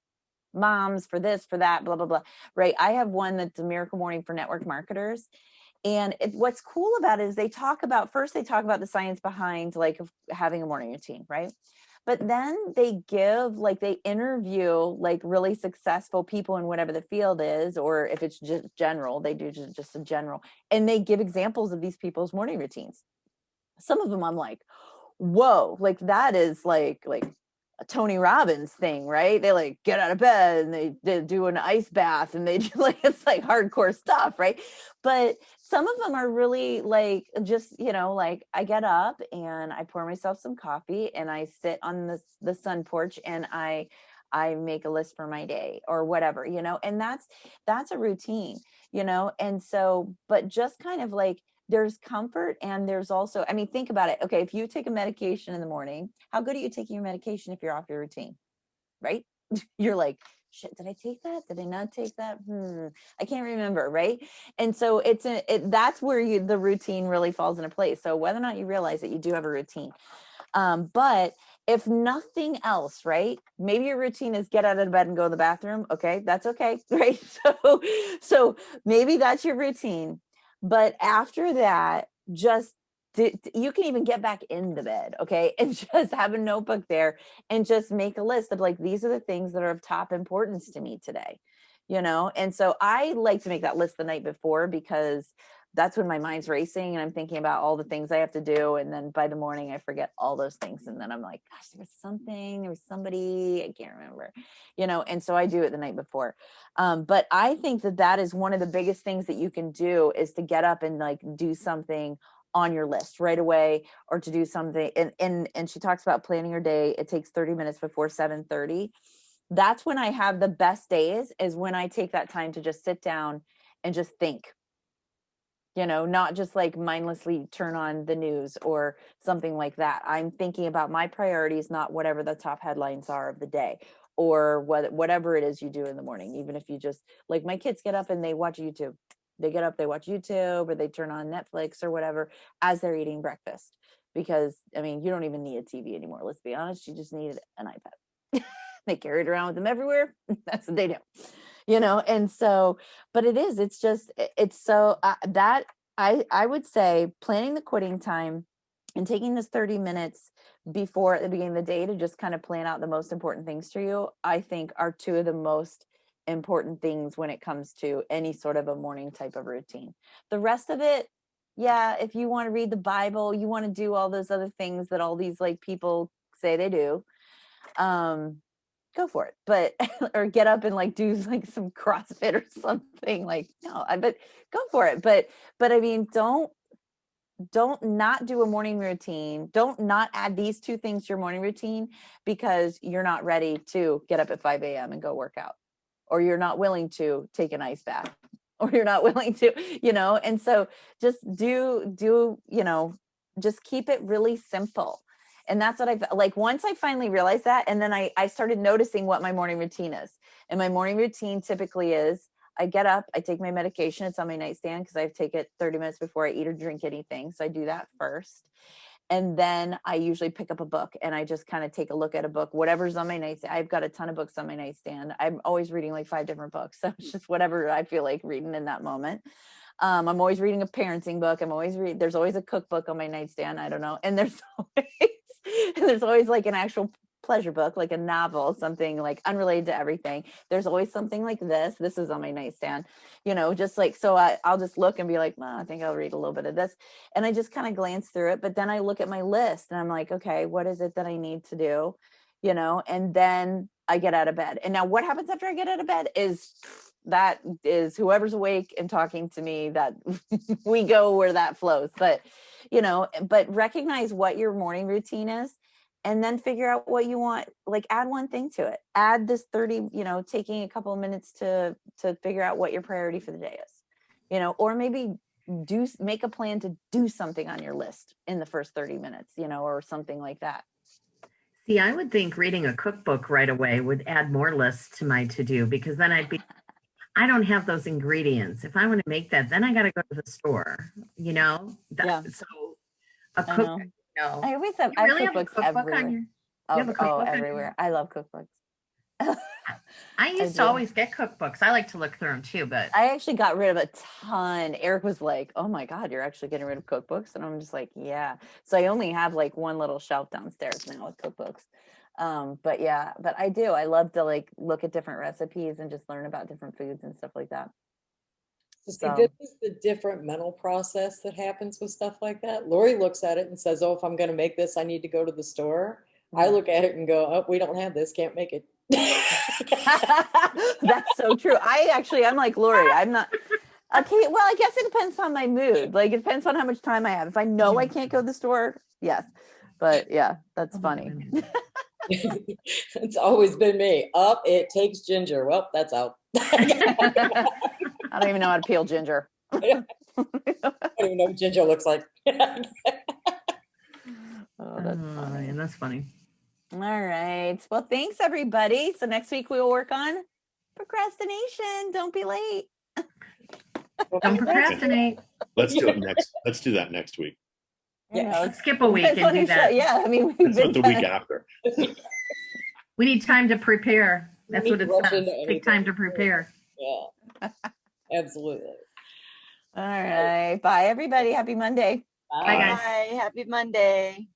moms, for this, for that, blah, blah, blah. Right. I have one that's a Miracle Morning for network marketers. And what's cool about it is they talk about the science behind like having a morning routine, right? But then they interview like really successful people in whatever the field is, or if it's just general, they do just a general, and they give examples of these people's morning routines. Some of them I'm like, whoa, like that is like a Tony Robbins thing, right? They like get out of bed and they do an ice bath and they do like, it's like hardcore stuff, right? But some of them are really like, just, you know, like I get up and I pour myself some coffee and I sit on the sun porch and I make a list for my day or whatever, you know, and that's a routine, you know? And so, but just kind of like, there's comfort and there's also, I mean, think about it. Okay, if you take a medication in the morning, how good are you taking your medication if you're off your routine, right? You're like, shit, did I take that? Did I not take that? I can't remember. Right. And so that's where the routine really falls into place. So whether or not you realize that you do have a routine, but if nothing else, right? Maybe your routine is get out of bed and go to the bathroom. Okay. That's okay. Right. So maybe that's your routine, but after that, just you can even get back in the bed, okay, and just have a notebook there and just make a list of like, these are the things that are of top importance to me today, and so I like to make that list the night before, because that's when my mind's racing and I'm thinking about all the things I have to do, and then by the morning I forget all those things, and then I'm like, gosh, there was somebody, I can't remember, and so I do it the night before. But I think that is one of the biggest things that you can do, is to get up and like do something on your list right away, or to do something. And she talks about planning her day. It takes 30 minutes before 7:30. That's when I have the best days, is when I take that time to just sit down and just think, not just like mindlessly turn on the news or something like that. I'm thinking about my priorities, not whatever the top headlines are of the day, or whatever it is you do in the morning. Even if you just, like, my kids get up and they watch YouTube. They get up, they watch YouTube, or they turn on Netflix or whatever as they're eating breakfast. Because, I mean, you don't even need a TV anymore. Let's be honest. You just need an iPad. They carry it around with them everywhere. That's what they do. And so, but it's so that I would say planning the quitting time and taking this 30 minutes before at the beginning of the day to just kind of plan out the most important things to you, I think are two of the most important things when it comes to any sort of a morning type of routine. The rest of it, yeah, if you want to read the Bible, you want to do all those other things that all these like people say they do, go for it. But or get up and like do like some CrossFit or something, like, no, but go for it. But I mean, don't not do a morning routine. Don't not add these two things to your morning routine because you're not ready to get up at 5 a.m. and go work out, or you're not willing to take an ice bath, or you're not willing to, and so just just keep it really simple. And that's what I've like, once I finally realized that, and then I started noticing what my morning routine is. And my morning routine typically is, I get up, I take my medication. It's on my nightstand because I take it 30 minutes before I eat or drink anything. So I do that first. And then I usually pick up a book and I just kind of take a look at a book, whatever's on my nightstand. I've got a ton of books on my nightstand. I'm always reading like 5 different books. So it's just whatever I feel like reading in that moment. I'm always reading a parenting book. There's always a cookbook on my nightstand. I don't know. And there's always like an actual pleasure book, like a novel, something like unrelated to everything. There's always something like this is on my nightstand, just like, so I'll just look and be like, well, I think I'll read a little bit of this. And I just kind of glance through it, but then I look at my list and I'm like, okay, what is it that I need to do? And then I get out of bed. And now what happens after I get out of bed is whoever's awake and talking to me, that we go where that flows. But, but recognize what your morning routine is, and then figure out what you want, like add one thing to it, add this 30, taking a couple of minutes to figure out what your priority for the day is, or maybe make a plan to do something on your list in the first 30 minutes, or something like that. See, I would think reading a cookbook right away would add more lists to my to-do, because then I don't have those ingredients. If I want to make that, then I got to go to the store, Yeah. So a cookbook. I always have, You really have a cookbooks cookbook everywhere. on your, you have a cookbook on everywhere. I love cookbooks. I used to always get cookbooks. I like to look through them too, but I actually got rid of a ton. Eric was like, oh my God, you're actually getting rid of cookbooks. And I'm just like, yeah. So I only have like one little shelf downstairs now with cookbooks. But yeah, but I do. I love to like look at different recipes and just learn about different foods and stuff like that. See, this is the different mental process that happens with stuff like that. Lori looks at it and says, oh, if I'm going to make this, I need to go to the store. I look at it and go, oh, we don't have this, can't make it. That's so true. I'm like Lori. I'm not. Okay, well, I guess it depends on my mood. Like, it depends on how much time I have. If I know I can't go to the store, yes. But yeah, that's funny. It's always been me. It takes ginger. Well, that's out. I don't even know how to peel ginger. I don't even know what ginger looks like. Oh, that's funny. and that's funny. All right. Well, thanks everybody. So next week we will work on procrastination. Don't be late. Don't procrastinate. Let's do it next. Let's do that next week. You Yeah. know, Let's skip a week that's and what do we should- that. Yeah, I mean, we've It's been not the week done. after. We need time to prepare. That's We what need it to rush says. into Take time to anything. prepare. Yeah. Absolutely. All right. Bye, everybody. Happy Monday. Bye, guys. Bye. Happy Monday.